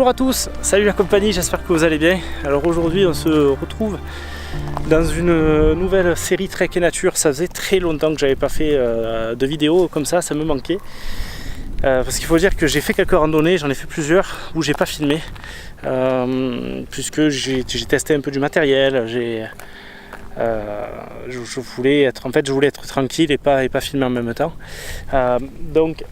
Bonjour à tous, salut la compagnie, j'espère que vous allez bien. Alors aujourd'hui on se retrouve dans une nouvelle série Trek et Nature. Ça faisait très longtemps que j'avais pas fait de vidéo comme ça me manquait. Parce qu'il faut dire que j'ai fait quelques randonnées, j'en ai fait plusieurs où j'ai pas filmé. Puisque j'ai testé un peu du matériel, je voulais être tranquille et pas filmer en même temps. Donc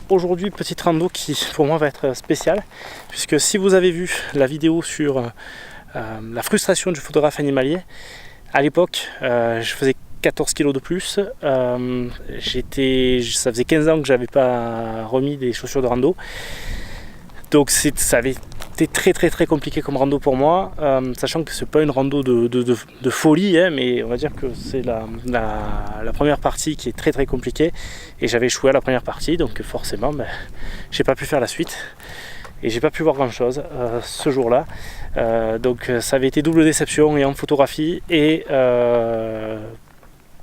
aujourd'hui, petite rando qui pour moi va être spéciale, puisque si vous avez vu la vidéo sur la frustration du photographe animalier, à l'époque je faisais 14 kg de plus, ça faisait 15 ans que j'avais pas remis des chaussures de rando, donc ça avait été très compliqué comme rando pour moi, sachant que c'est pas une rando de folie, hein, mais on va dire que c'est la première partie qui est très compliquée, et j'avais échoué à la première partie, donc forcément j'ai pas pu faire la suite et j'ai pas pu voir grand chose ce jour-là, donc ça avait été double déception, et en photographie et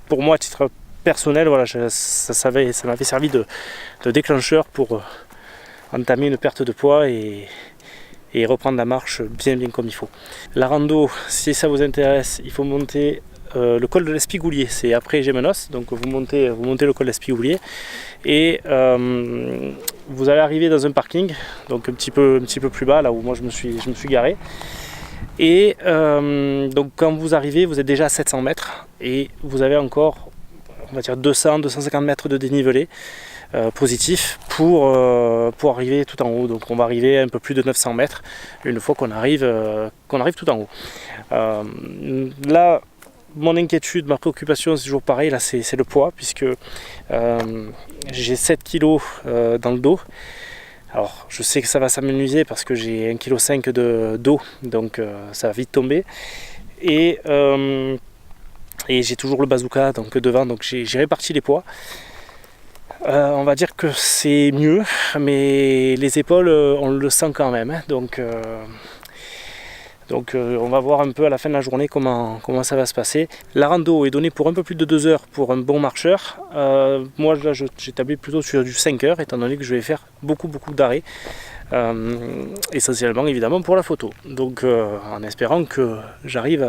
pour moi à titre personnel, voilà, ça m'avait servi de déclencheur pour entamer une perte de poids et reprendre la marche bien comme il faut. La rando, si ça vous intéresse, il faut monter le col de l'Espigoulier, c'est après Gémenos, donc vous montez le col de l'Espigoulier et vous allez arriver dans un parking, donc un petit peu plus bas, là où moi je me suis garé, et donc quand vous arrivez, vous êtes déjà à 700 mètres et vous avez encore, on va dire 200-250 mètres de dénivelé positif pour arriver tout en haut. Donc on va arriver à un peu plus de 900 mètres une fois qu'on arrive tout en haut. Là, mon inquiétude, ma préoccupation, c'est toujours pareil, là c'est le poids, puisque j'ai 7 kg dans le dos. Alors je sais que ça va s'amenuiser parce que j'ai 1,5 kg d'eau, donc ça va vite tomber. Et j'ai toujours le bazooka donc devant, donc j'ai réparti les poids. On va dire que c'est mieux, mais les épaules, on le sent quand même, hein. Donc on va voir un peu à la fin de la journée comment ça va se passer. La rando est donnée pour un peu plus de 2 heures pour un bon marcheur. Moi là j'établis plutôt sur du 5 heures, étant donné que je vais faire beaucoup d'arrêts, essentiellement évidemment pour la photo. Donc en espérant que j'arrive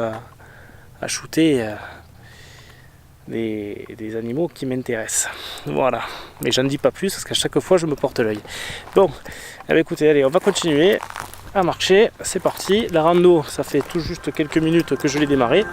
à shooter des animaux qui m'intéressent. Voilà, mais j'en dis pas plus parce qu'à chaque fois je me porte l'œil. Bon, écoutez, allez, on va continuer à marcher, c'est parti. La rando, ça fait tout juste quelques minutes que je l'ai démarré.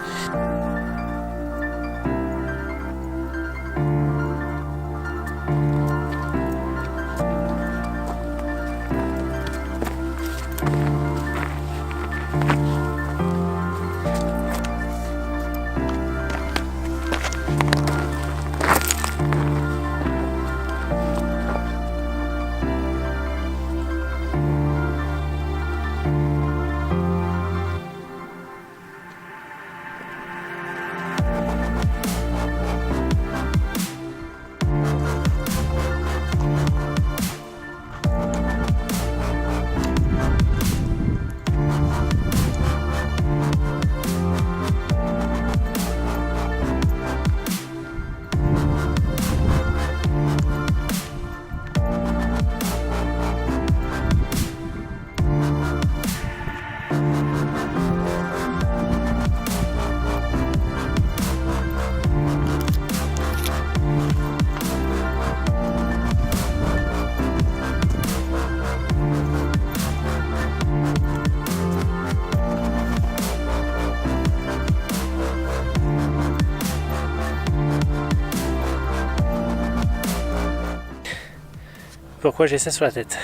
Pourquoi j'ai ça sur la tête?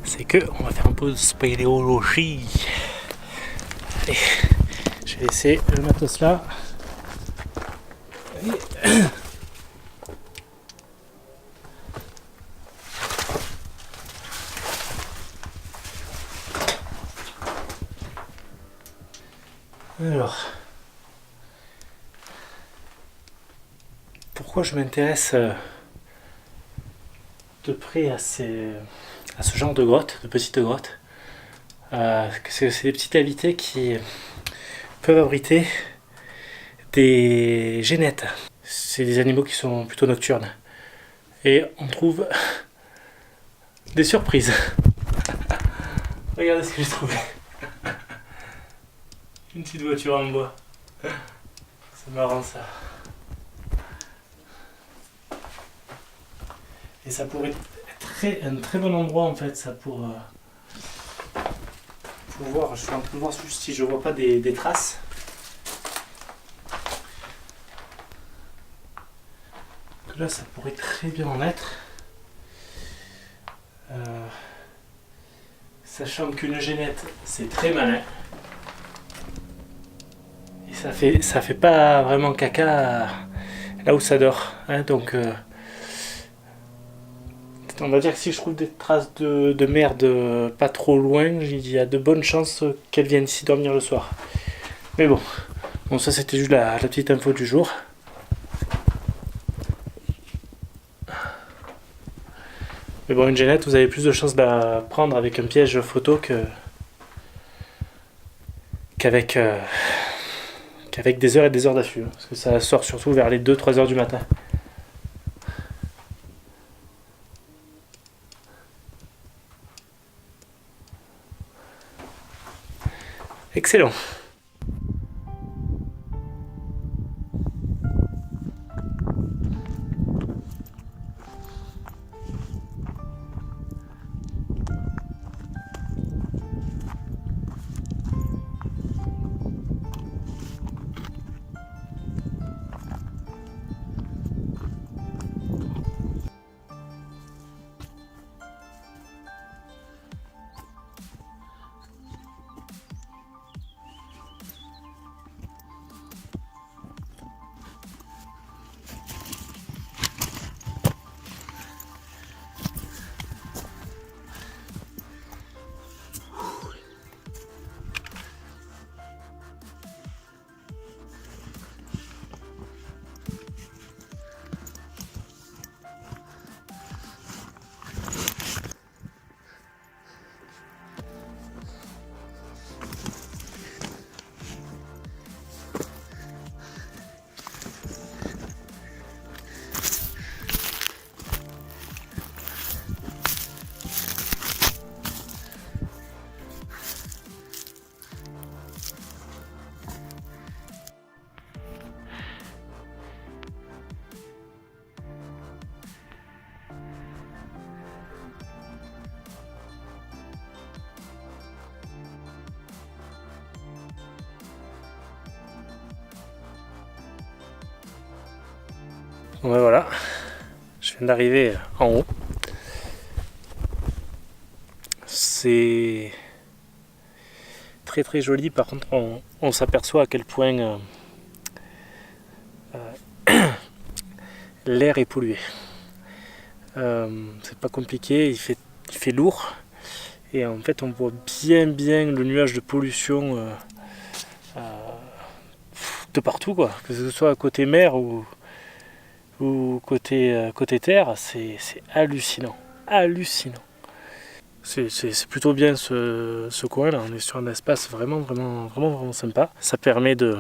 C'est que on va faire un peu de spéléologie. Allez, je vais laisser le matos là. Alors, pourquoi je m'intéresse de près à ce genre de grottes, de petites grottes? C'est des petites cavités qui peuvent abriter des génettes. C'est des animaux qui sont plutôt nocturnes. Et on trouve des surprises. Regardez ce que j'ai trouvé. Une petite voiture en bois. C'est marrant ça. Et ça pourrait être un très bon endroit en fait, ça pour voir. Je suis en train de voir si je vois pas des traces. Que là, ça pourrait très bien en être. Sachant qu'une génette, c'est très malin. Et ça fait pas vraiment caca là où ça dort. Hein, donc, on va dire que si je trouve des traces de merde pas trop loin, il y a de bonnes chances qu'elle vienne ici dormir le soir. Mais bon, ça c'était juste la petite info du jour. Mais bon, une génette, vous avez plus de chances de la prendre avec un piège photo qu'avec des heures et des heures d'affût. Parce que ça sort surtout vers les 2-3 heures du matin. Excellent. Bon ben voilà, je viens d'arriver en haut. C'est très très joli, par contre on s'aperçoit à quel point l'air est pollué. C'est pas compliqué, il fait lourd et en fait on voit bien le nuage de pollution de partout quoi, que ce soit à côté mer ou côté terre, c'est hallucinant. C'est plutôt bien ce coin là, on est sur un espace vraiment sympa. Ça permet de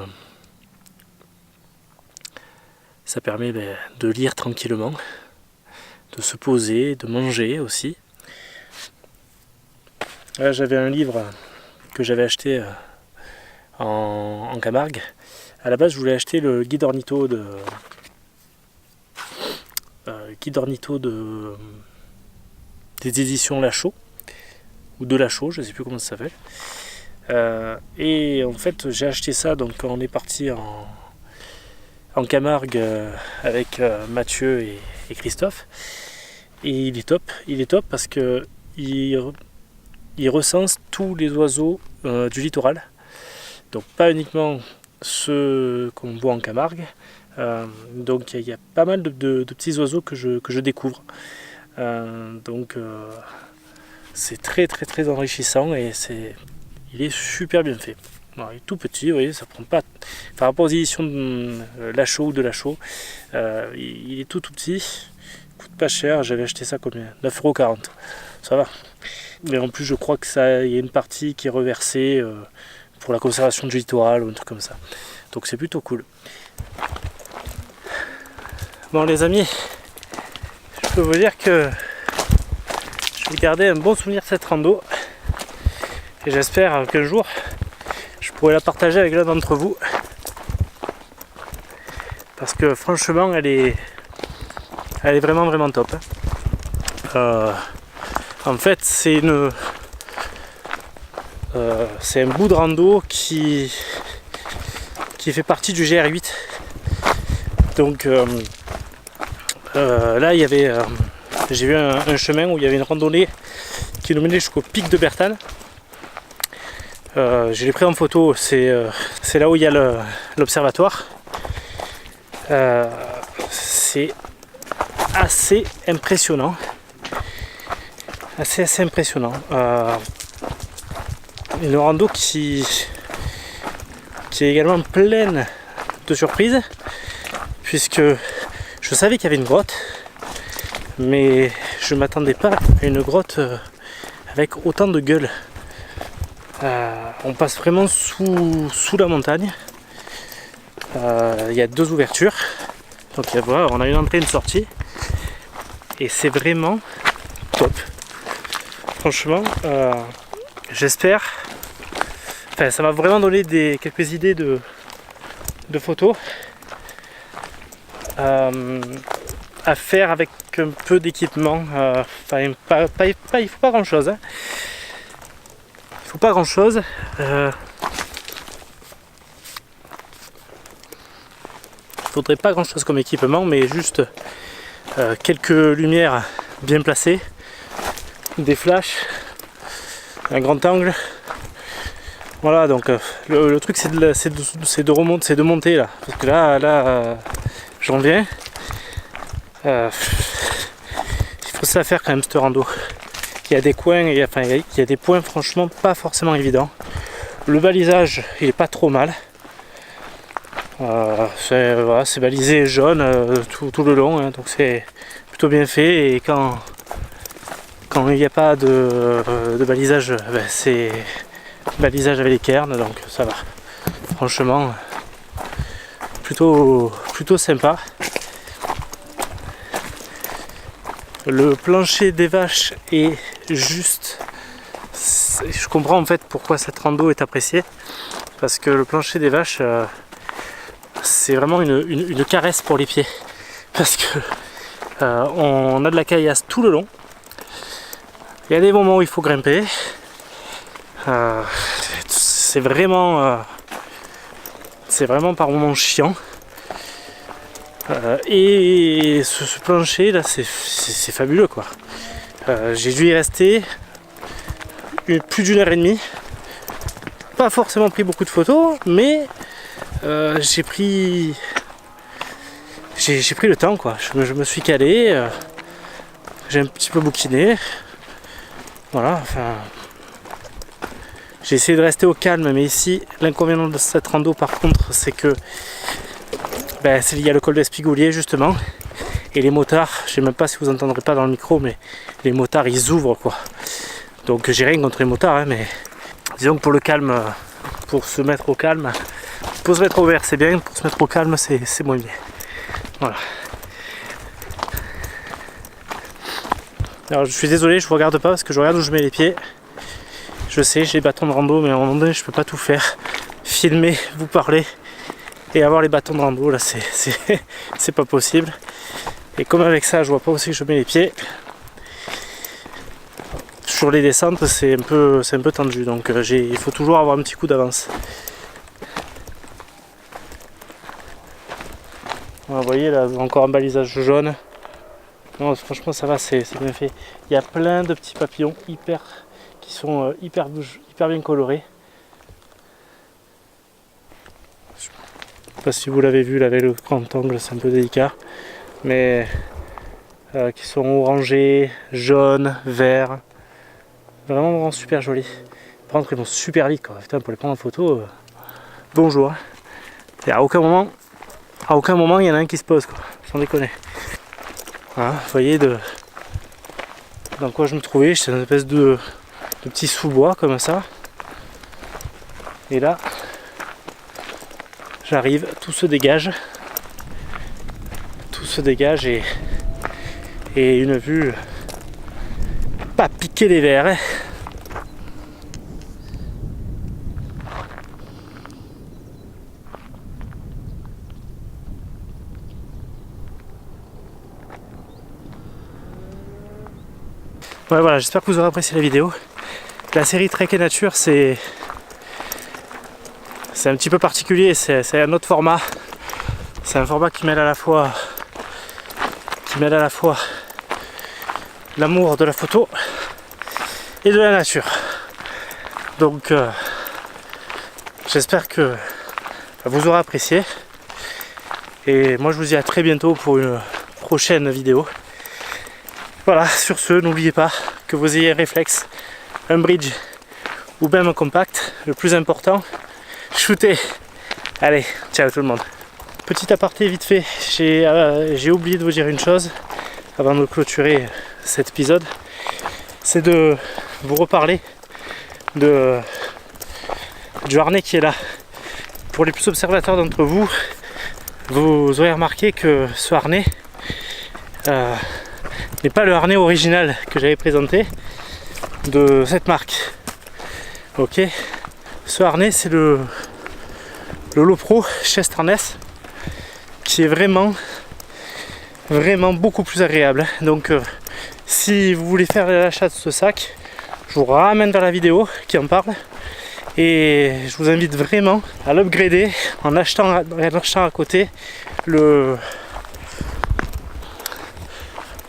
lire tranquillement, de se poser, de manger aussi. Là j'avais un livre que j'avais acheté en Camargue. À la base je voulais acheter le guide ornitho des éditions Lachaud ou de Lachaud, je ne sais plus comment ça s'appelle. Et en fait j'ai acheté ça, donc on est parti en Camargue avec Mathieu et Christophe, et il est top parce que il recense tous les oiseaux du littoral, donc pas uniquement ceux qu'on voit en Camargue. Donc il y a pas mal de petits oiseaux que je découvre. Donc c'est très enrichissant et il est super bien fait. Alors, il est tout petit, vous voyez, ça prend pas. Par rapport aux éditions de Lachaud ou de Lachaud, il est tout petit, il coûte pas cher. J'avais acheté ça combien ? 9,40€. Ça va. Mais en plus je crois que il y a une partie qui est reversée pour la conservation du littoral ou un truc comme ça. Donc c'est plutôt cool. Bon les amis, je peux vous dire que je vais garder un bon souvenir de cette rando. Et j'espère qu'un jour je pourrai la partager avec l'un d'entre vous. Parce que franchement elle est vraiment top. En fait c'est un bout de rando qui fait partie du GR8. Donc là il y avait j'ai vu un chemin où il y avait une randonnée qui nous menait jusqu'au pic de Bertane. Je l'ai pris en photo, c'est là où il y a l'observatoire. C'est assez impressionnant. Assez impressionnant. Une rando qui est également pleine de surprises, puisque je savais qu'il y avait une grotte, mais je ne m'attendais pas à une grotte avec autant de gueule. On passe vraiment sous la montagne. Il y a 2 ouvertures, donc voilà, on a une entrée et une sortie, et c'est vraiment top. Franchement, j'espère. Enfin, ça m'a vraiment donné quelques idées de photos à faire avec un peu d'équipement. Enfin, il faut pas grand chose. Hein. Il faut pas grand chose. Il faudrait pas grand chose comme équipement, mais juste quelques lumières bien placées, des flashs, un grand angle. Voilà, donc le truc c'est de monter là, parce que là j'en viens. Il faut ça faire quand même cette rando. Il y a des coins, il y a des points franchement pas forcément évidents. Le balisage il est pas trop mal. C'est balisé jaune tout le long, hein, donc c'est plutôt bien fait. Et quand il n'y a pas de balisage, c'est balisage avec les cairns, donc ça va. Franchement, plutôt sympa. Le plancher des vaches est juste. Je comprends en fait pourquoi cette rando est appréciée, parce que le plancher des vaches, c'est vraiment une caresse pour les pieds, parce que on a de la caillasse tout le long. Il y a des moments où il faut grimper. C'est vraiment par moments chiant. Et ce plancher là, c'est fabuleux quoi. J'ai dû y rester plus d'1h30. Pas forcément pris beaucoup de photos, mais j'ai pris le temps quoi. Je me suis calé, j'ai un petit peu bouquiné. Voilà, enfin. J'ai essayé de rester au calme, mais ici, l'inconvénient de cette rando par contre, c'est que c'est lié au col d'Espigoulier justement. Et les motards, je sais même pas si vous entendrez pas dans le micro, mais les motards ils ouvrent quoi. Donc j'ai rien contre les motards, hein, mais disons que pour le calme, pour se mettre au calme, pour se mettre au vert c'est bien, pour se mettre au calme c'est moins bien. Voilà. Alors je suis désolé, je vous regarde pas parce que je regarde où je mets les pieds. Je sais, j'ai les bâtons de rando, mais à un moment donné je peux pas tout faire. Filmer, vous parler et avoir les bâtons de rando là c'est pas possible. Et comme avec ça je vois pas aussi que je mets les pieds, sur les descentes c'est un peu tendu, donc il faut toujours avoir un petit coup d'avance. Vous voyez là encore un balisage jaune. Non, franchement ça va, c'est bien fait. Il y a plein de petits papillons qui sont hyper bien colorés. Je sais pas si vous l'avez vu là, avec le grand angle, c'est un peu délicat, mais qui sont orangés, jaunes, verts, vraiment super jolis. Par contre ils vont super vite quoi. Putain, pour les prendre en photo, bonjour. Et à aucun moment il y en a un qui se pose quoi, sans déconner. Voilà, vous voyez dans quoi je me trouvais, j'étais dans une espèce de petit sous-bois comme ça. Et là, j'arrive, tout se dégage et une vue pas piquer les verres. Ouais, voilà, j'espère que vous aurez apprécié la vidéo. La série Trek et Nature, c'est un petit peu particulier, c'est un autre format. C'est un format qui mêle à la fois l'amour de la photo et de la nature. Donc j'espère que vous aurez apprécié. Et moi je vous dis à très bientôt pour une prochaine vidéo. Voilà, sur ce, n'oubliez pas que vous ayez un réflexe, un bridge ou même un compact. Le plus important, shootez. Allez, ciao tout le monde. Petit aparté vite fait, j'ai oublié de vous dire une chose avant de clôturer cet épisode. C'est de vous reparler du harnais qui est là. Pour les plus observateurs d'entre vous, vous aurez remarqué que ce harnais n'est pas le harnais original que j'avais présenté de cette marque. Ok, ce harnais c'est le Lowepro Chest Harness qui est vraiment beaucoup plus agréable. Donc si vous voulez faire l'achat de ce sac, je vous ramène dans la vidéo qui en parle et je vous invite vraiment à l'upgrader en achetant à côté le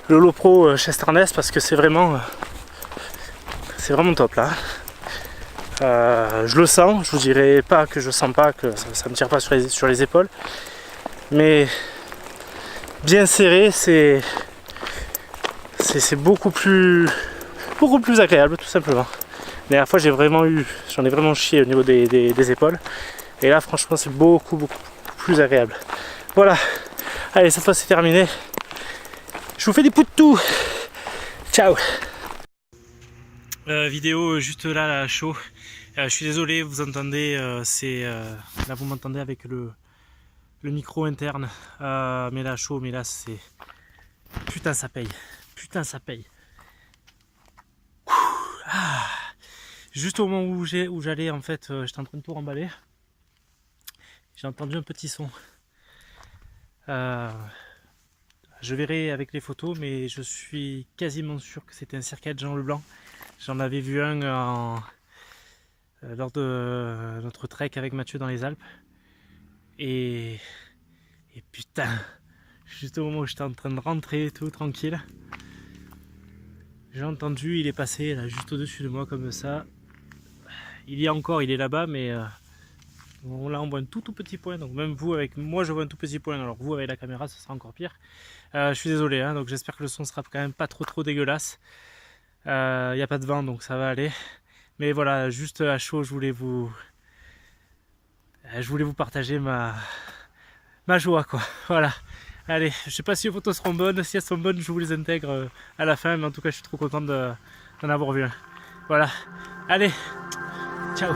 Lowepro Chest Harness parce que c'est vraiment top là. Je le sens, je vous dirai pas que je sens pas, que ça me tire pas sur les épaules, mais bien serré, c'est beaucoup plus agréable tout simplement. La dernière fois j'en ai vraiment chié au niveau des épaules, et là franchement c'est beaucoup plus agréable. Voilà, allez, cette fois c'est terminé. Je vous fais des poutous. Ciao. Vidéo juste là chaud. Je suis désolé, vous entendez, là vous m'entendez avec le micro interne, mais là chaud, mais là c'est putain ça paye, Ah. Juste au moment où j'allais en fait, j'étais en train de tout remballer, j'ai entendu un petit son. Je verrai avec les photos, mais je suis quasiment sûr que c'était un circuit de Jean Leblanc. J'en avais vu un lors de notre trek avec Mathieu dans les Alpes. Et putain, juste au moment où j'étais en train de rentrer tout tranquille, j'ai entendu, il est passé là juste au-dessus de moi comme ça. Il est là-bas, mais là on voit un tout petit point. Donc même vous avec moi je vois un tout petit point, alors vous avec la caméra ce sera encore pire. Je suis désolé, hein, donc j'espère que le son sera quand même pas trop dégueulasse. Il n'y a pas de vent donc ça va aller. Mais voilà, juste à chaud, je voulais vous partager ma joie quoi. Voilà. Allez, je sais pas si les photos seront bonnes, si elles sont bonnes, je vous les intègre à la fin, mais en tout cas je suis trop content d'en avoir vu un. Voilà. Allez, ciao.